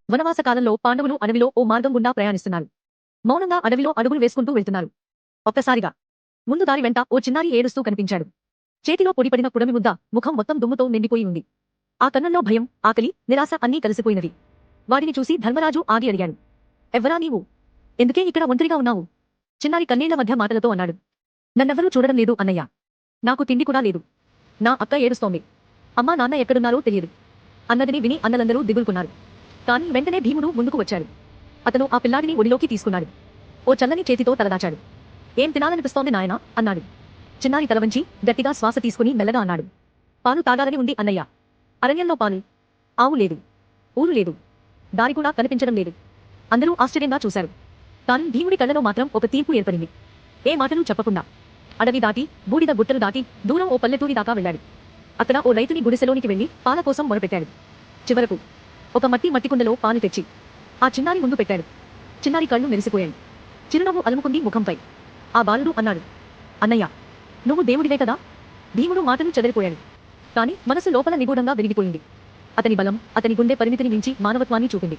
వనవాస కాలంలో పాండవులు అడవిలో ఓ మార్గం గుండా ప్రయాణిస్తున్నారు. మౌనంగా అడవిలో అడుగులు వేసుకుంటూ వెళ్తున్నారు. ఒక్కసారిగా ముందు దారి వెంట ఓ చిన్నారి ఏడుస్తూ కనిపించాడు. చేతిలో పొడిపడిన పుడమి ముద్ద, ముఖం మొత్తం దుమ్ముతో నిండిపోయి ఉంది. ఆ కన్నుల్లో భయం, ఆకలి, నిరాశ అన్నీ కలిసిపోయినవి. వాడిని చూసి ధర్మరాజు ఆగి అడిగాడు. ఎవ్వరా నీవు? ఎందుకే ఇక్కడ ఒంటరిగా ఉన్నావు? చిన్నారి కన్నీళ్ల మధ్య మాటలతో అన్నాడు. నన్నెవ్వరూ చూడడం లేదు అన్నయ్య. నాకు తిండి కూడా లేదు. నా అక్క ఏడుస్తోంది. అమ్మా నాన్న ఎక్కడున్నారో తెలియదు అన్నదిని విని అన్నలందరూ దిగులుకున్నారు. కాని వెంటనే భీముడు ముందుకు వచ్చాడు. అతను ఆ పిల్లాడిని ఒడిలోకి తీసుకున్నాడు. ఓ చల్లని చేతితో తలదాచాడు. ఏం తినాలనిపిస్తోంది నాయనా అన్నాడు. చిన్నారి తలవంచి గట్టిగా శ్వాస తీసుకుని మెల్లగా అన్నాడు. పాలు తాగాలని ఉంది అన్నయ్య. అరణ్యంలో పాలు, ఆవు లేదు, ఊరు లేదు, దారి కూడా కనిపించడం లేదు. అందరూ ఆశ్చర్యంగా చూశారు. కాని భీముడి కళ్ళలో మాత్రం ఒక తీర్పు ఏర్పడింది. ఏ మాటలు చెప్పకుండా అడవి దాటి, బూడిద గుట్టలు దాటి, దూరం ఓ పల్లెటూరి దాకా వెళ్ళాడు. అక్కడ ఓ రైతుని గుడిసెలోనికి వెళ్లి పాల కోసం మొరపెట్టాడు. చివరకు ఒక మట్టి కుండలో పాలు తెచ్చి ఆ చిన్నారి ముందు పెట్టాడు. చిన్నారి కళ్ళు మెరిసిపోయాయి. చిరునవ్వు అలుముకుంది ముఖంపై. ఆ బాలుడు అన్నాడు. అన్నయ్య, నువ్వు దేవుడివే కదా? భీముడు మాటలు చెదరిపోయాడు. కాని మనసు లోపల నిగూఢంగా వెలిగిపోయింది. అతని బలం, అతని గుండె పరిమితిని మించి మానవత్వాన్ని చూపింది.